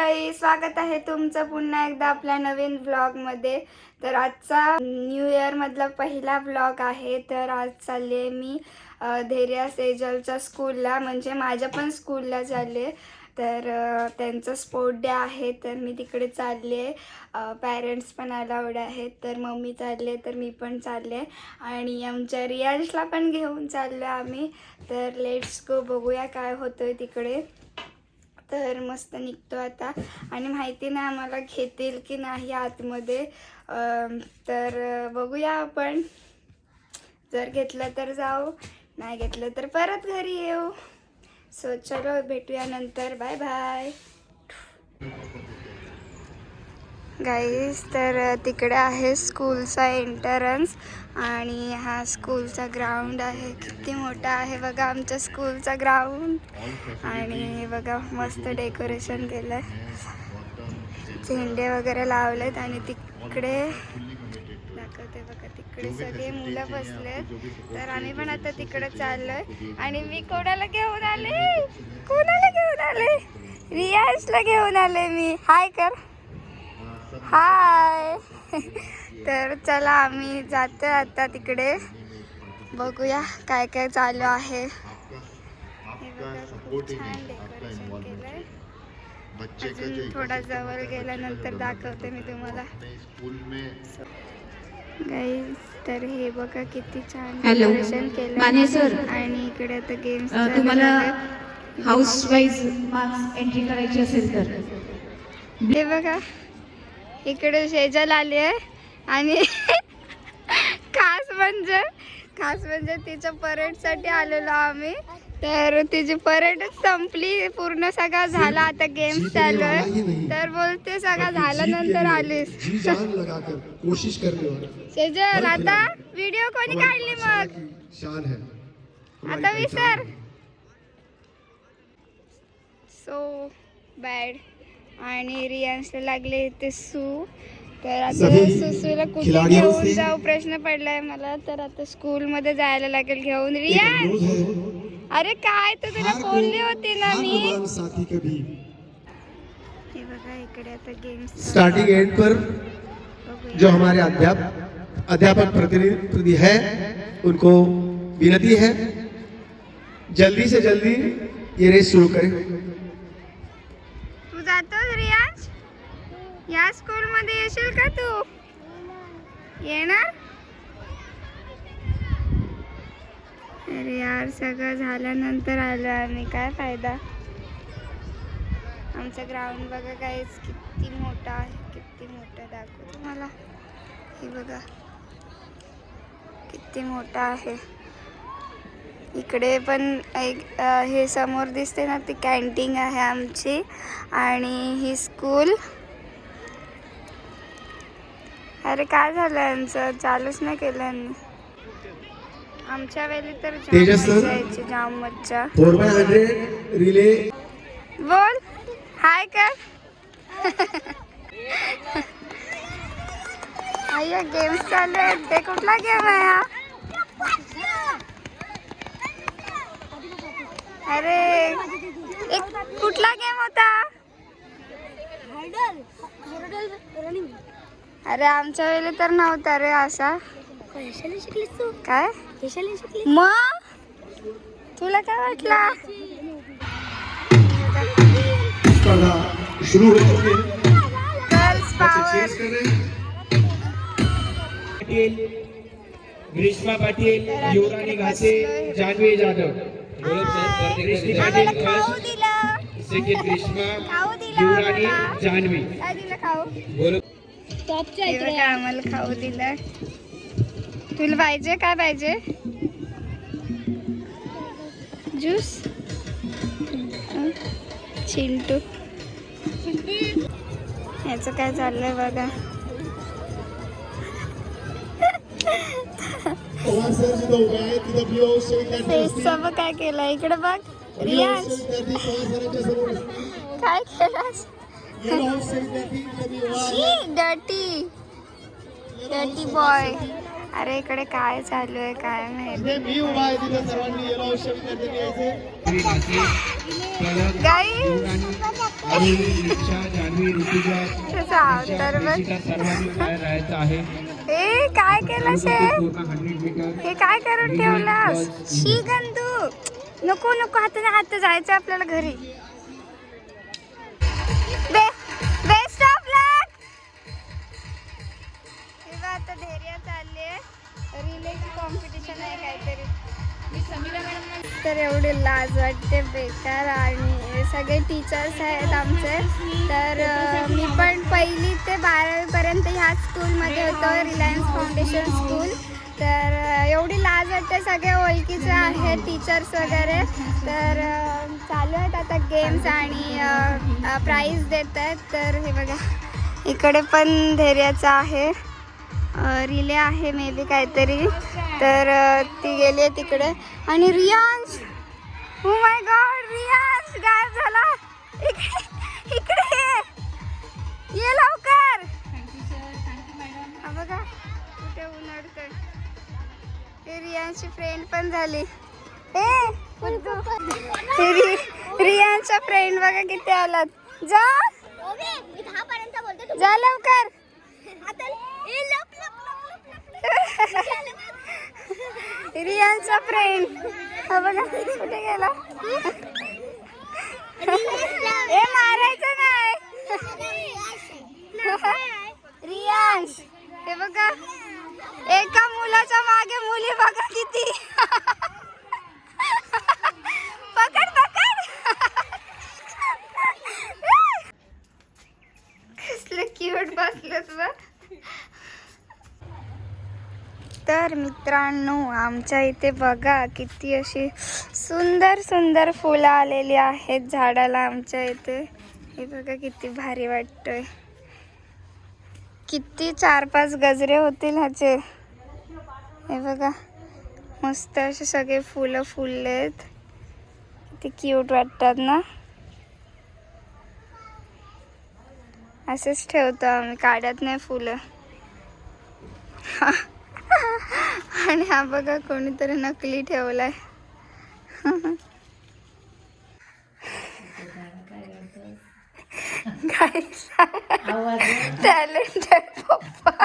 गाई, स्वागत आहे तुमचं पुन्हा एकदा आपल्या नवीन व्लॉगमध्ये। तर आजचा न्यू इयर मधला पहिला व्लॉग आहे। तर आज चालली आहे मी धैर्य सेजलच्या स्कूलला, म्हणजे माझ्या पण स्कूलला चालले। तर त्यांचा स्पोर्ट डे आहे, तर मी तिकडे चालले आहे। पॅरेंट्स पण अलाउड आहेत, तर मम्मी चालले तर मी पण चालले आणि आमच्या रियाजला पण घेऊन चाललो आम्ही। तर लेट्स गो, बघूया काय होतंय तिकडे। तर मस्त निघतो आता आणि माहिती नाही आम्हाला घेतील की नाही आतमध्ये, तर बघूया आपण। जर घेतलं तर जाऊ, नाही घेतलं तर परत घरी येऊ। सो चलो, भेटूया नंतर, बाय बाय गाईज। तर तिकडे आहे स्कूलचा एंट्रन्स आणि हा स्कूलचा ग्राउंड आहे। किती मोठा आहे बघा आमच्या स्कूलचा ग्राउंड। आणि हे बघा मस्त डेकोरेशन केलं आहे, झेंडे वगैरे लावलेत आणि तिकडे दाखवते बघा, तिकडे सगळे मुलं बसलेत। तर आम्ही पण आता तिकडे चाललोय आणि मी कोणाला घेऊन आले, रियाजला घेऊन आले मी। हाय कर, हाय। तर चला आम्ही जातो आता तिकडे, बघूया काय काय चालू आहे। हे बघा, खूप छान डेकोरेशन केलंय। अजून थोडा जवळ गेल्यानंतर दाखवते मी तुम्हाला गाईज। तर हे बघा किती छान डेकोरेशन केलंय आणि इकडे आता गेम्स तुम्हाला हाऊस वाईज मार्क्स एंट्री करायची असेल तर हे बघा, इकडे सेजल आली आहे आणि खास म्हणजे तिच्या परेडसाठी आलेलो आम्ही। तर तिची परेडच संपली, पूर्ण सगळं झाला, आता गेम्स चालू आहे। तर बोलते सगळं झाल्यानंतर आलीस कोशिश करने सेजल। आता व्हिडिओ कोणी काढली मग, आता विसर। So bad. आणि रियांशला लागले इथे सू। तर आता सुसूला कुठे घेऊन जाऊ प्रश्न पडलाय मला। तर आता स्कूल मध्ये जायला लागेल घेऊन। रियांश, अरे काय, तर तुला बोलली होती ना मी। हे बघा इकडे आता गेम्स स्टार्टिंग एंड पर जो हमारे अध्यापक प्रतिनिधि है, उनको विनती है जल्दी से जल्दी ये रेस शुरू करें। तू जातोस रियांश, या स्कूल मध्ये येशील का तू? येणार? अरे यार, सगळं झाल्यानंतर आलो आम्ही, काय फायदा। आमचा ग्राउंड बघा गाईज किती मोठा आहे, किती मोठा दाखवू तुम्हाला। हे बघा किती मोठा आहे। इकडे पण एक हे समोर दिसते ना, ती कॅन्टीन आहे आमची आणि ही स्कूल। अरे काय झालं यांचं, चालूच नाही केलं यांनी। आमच्या वेळी तर जाम मज्जा। 4x100 रिले बोल, हाय कर। अय्या गेम्स चालू आहेत, ते कुठला गेम आहे हा? अरे एक कुठला गेम होता? अरे आमच्या वेळी तर नव्हता रे असा। काय मग तुला काय वाटलं? शुरू हो चुके हैं। Girls power. ग्रीष्मा पाटील, युवराणी घासे, जान्हवी जाधव। ग्रीष्मा, युवराणी, जान्हवी। आम्हाला खाऊ दिलं। तुला पाहिजे, काय पाहिजे? ज्यूस? चिंटू याचं काय चाललंय बघा। सब काय केलं इकडे बघ रियांश, काय केलास? Dirty boy. अरे इकडे काय चालू आहे काय माहिती। गाईज आणि रिक्षा जान्हवी ऋतुजा त्याचा अवतार बघ. निशिता सर्वांनी बाहेर राहायचं आहे. ए काय केलं शे? पूर्ण 100 मीटर हे काय करून ठेवलास? शी गंदू. नको नको, हाताने हात जायचं आपल्याला घरी. बेस्ट ऑफ लक. तेव्हा आता धैर्य चालले रिले कॉम्पिटिशन आहे काहीतरी. तर एवढी लाज वाटते बेकार. आणि सगळे टीचर्स आहेत आमचे. तर मी पण 1ली ते 12वीपर्यंत ह्याच स्कूलमध्ये होतो, रिलायन्स फाउंडेशन स्कूल. तर एवढी लाज वाटते. सगळे ओळखीचे आहेत टीचर्स वगैरे. तर चालू आहेत आता गेम्स आणि प्राईज देत आहेत. तर हे बघा इकडे पण धैर्याचं आहे, रिले आहे मे बी काहीतरी. तर ती गेली आहे तिकडे. आणि Riyansh, oh my God, Riyansh गायब झाला. इकडे ये लवकर. हा बघा कुठे उन्हाळतोय. ते रियांशची फ्रेंड पण झाली. रियांशचा फ्रेंड बघा किती आलात. जा जा लवकर. रियांचा फ्रेंड हा बघा कुठे गेला. ए मारायचं नाही. रियांश हे बघा एका मुलाच्या मागे मुली बघा किती. पकड पकड. कसलं क्यूट बसलंच बघ. तर मित्रांनो आमच्या इथे बघा किती अशी सुंदर सुंदर फुलं आलेली आहेत झाडाला आमच्या इथे. हे बघा किती भारी वाटतंय. किती 4-5 गजरे होतील ह्याचे. हे बघा मस्त असे सगळे फुलं फुललेत. किती क्यूट वाटतात ना. असेच ठेवतो आम्ही, काढत नाही फुलं. आणि हा बघा कोणीतरी नकली ठेवलाय. टॅलेंटेड पप्पा.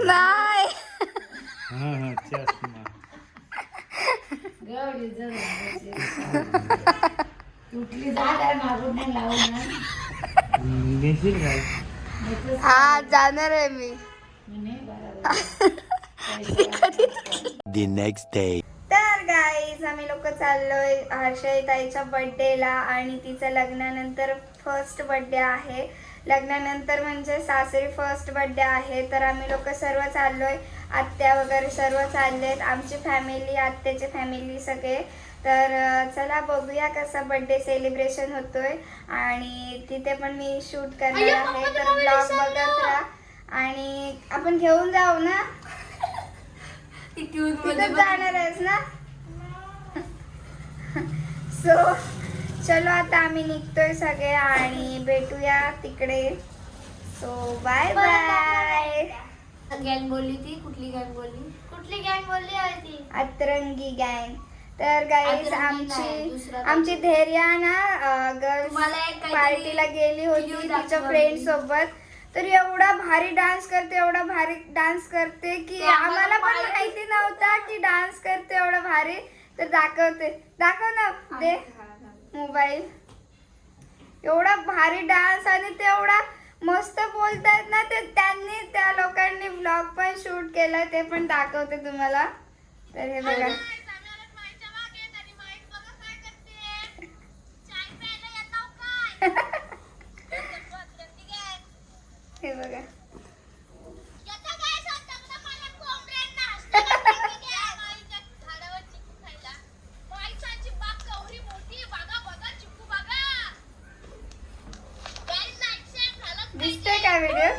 नाही हा जाणार आहे मी. The next day. तर गाईज आम्ही लोक चाललोय हर्षई ताईच्या बर्थडेला. आणि तिचा लग्नानंतर फर्स्ट बर्थडे आहे. लग्नानंतर म्हणजे सासरी फर्स्ट बर्थडे आहे. तर आम्ही लोक सर्व चाललोय, आत्या वगैरे सर्व चाललेत, आमची फॅमिली, आत्याची फॅमिली सगळे. तर चला बघूया कसा बर्थडे सेलिब्रेशन होतोय. आणि तिथे पण मी शूट करणार आहे. तर ब्लॉग बघत राहा. आणि आपण घेऊन जाऊ ना, तिथं जाणार आहेस ना. सो चलो आता आम्ही निघतोय सगळे आणि भेटूया तिकडे. So bye bye. गँग बोलली ती कुठली गँग बोलली? कुठली गँग बोलली आहे ती? अतरंगी गँग. तर गाईज आमची धैर्य ना गर्ल्स पार्टीला गेली होती तिच्या फ्रेंड सोबत. तर एवढा भारी डान्स करते, एवढा भारी डान्स करते की आम्हाला पण माहिती नव्हता की डान्स करते एवढा भारी. तर दाखव ना दे मोबाईल. एवढा भारी डान्स आणि तेवढा मस्त बोलतायत ना. ते त्यांनी त्या लोकांनी ब्लॉग पण शूट केला, ते पण दाखवते तुम्हाला. तर हे बघा हे बघा दिसतोय का व्हिडिओ?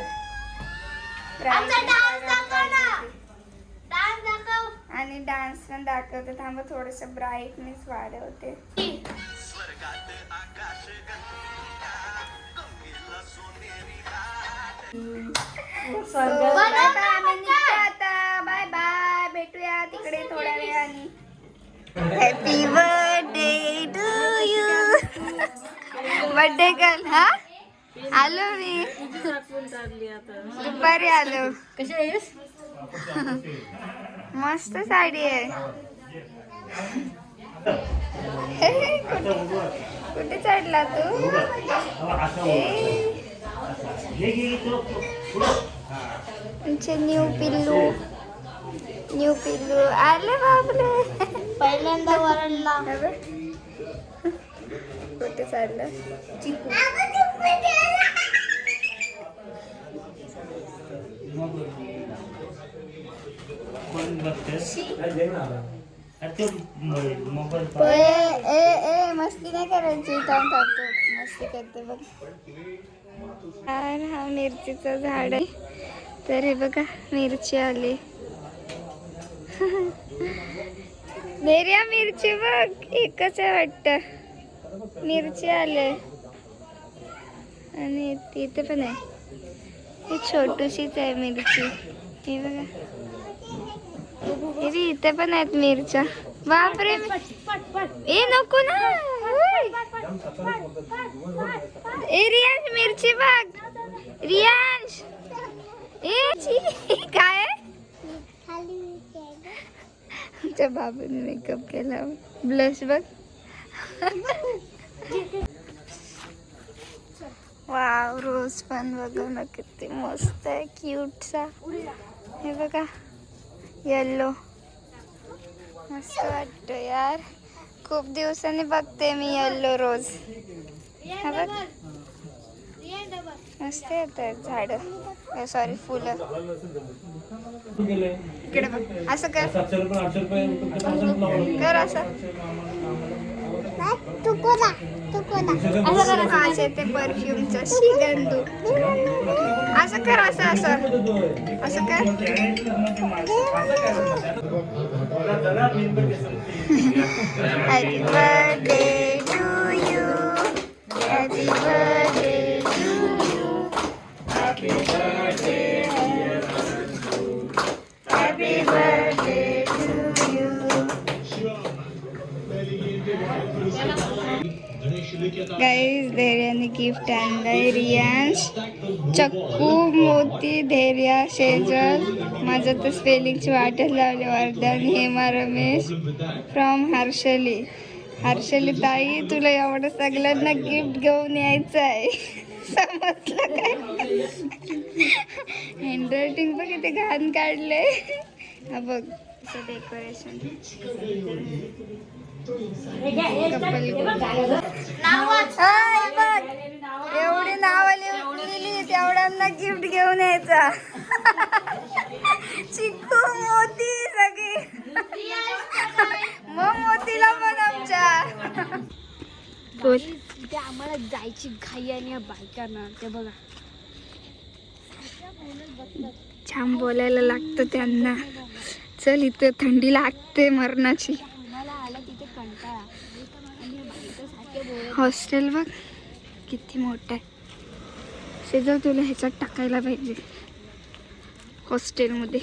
आणि डान्स पण दाखवते. थांबा थोडस ब्राईटनेस वाढवते. आता बाय बाय. भेटूया तिकडे थोड्या वेळाने. Happy birthday to you. Birthday girl. हा आलो मी दुपारी आलो. मस्त साडी आहे. कुठे चढला तू? आमचे न्यू पिल्लू आले बापरे. पहिल्यांदा वरडला. कुठे चाललं? ए मस्ती नाही करायची. थांब मस्ती करते बघ. हा मिरचीचं झाड आहे. तर हे बघा मिरची आली. धैर्या मिरची बघ. एकच आहे वाटतं. मिरची आले आणि इथे पण आहे. ही छोटीशीच आहे मिरची. हे बघा इथे पण आहेत मिरच्या. बापरे. ए नको ना. ए रियांश मिरची बघ. रियांश ए काय आमच्या बाबूने मेकअप केला. ब्लश बघ. वाव रोज पण बघा ना किती मस्त आहे. क्यूटसा. हे बघा येल्लो. मस्त वाटतं यार. खूप दिवसांनी बघते मी येल्लो रोज. हा बघ मस्त येत आहेत झाड. सॉरी फुलं. इकडे बघ. असं कर असं. असं ते परफ्यूमचं श्रीगंधू. असं कर. असं कर. Happy birthday to you. Happy birthday to you. Happy birthday. Happy birthday to you. Guys धैर्याने गिफ्ट आणलंय. रियांश चक्कू मोती धैर्या शेजल. माझं तर स्पेलिंगची वाटच लावली. वर्धन हेमा रमेश फ्रॉम हर्षली. ताई तुला एवढं सगळ्यांना गिफ्ट घेऊन यायचं आहे. समजलं काय? हँडरायटिंग बघ किती घाण काढले. हा बघ डेकोरेशन. एवढी नावं लिहिली. तेवढ्यांना गिफ्ट घेऊन यायचा. चिक्कू मोती सगळी. मग मोतीला पण आमच्या बोल. आम्हाला जायची घाई आणि या बायकांना ते बघा छान बोलायला लागतं त्यांना. चल इथे थंडी लागते मरणाची. हॉस्टेल बघ किती मोठं आहे. शेजार तुला ह्याच्यात टाकायला पाहिजे हॉस्टेलमध्ये.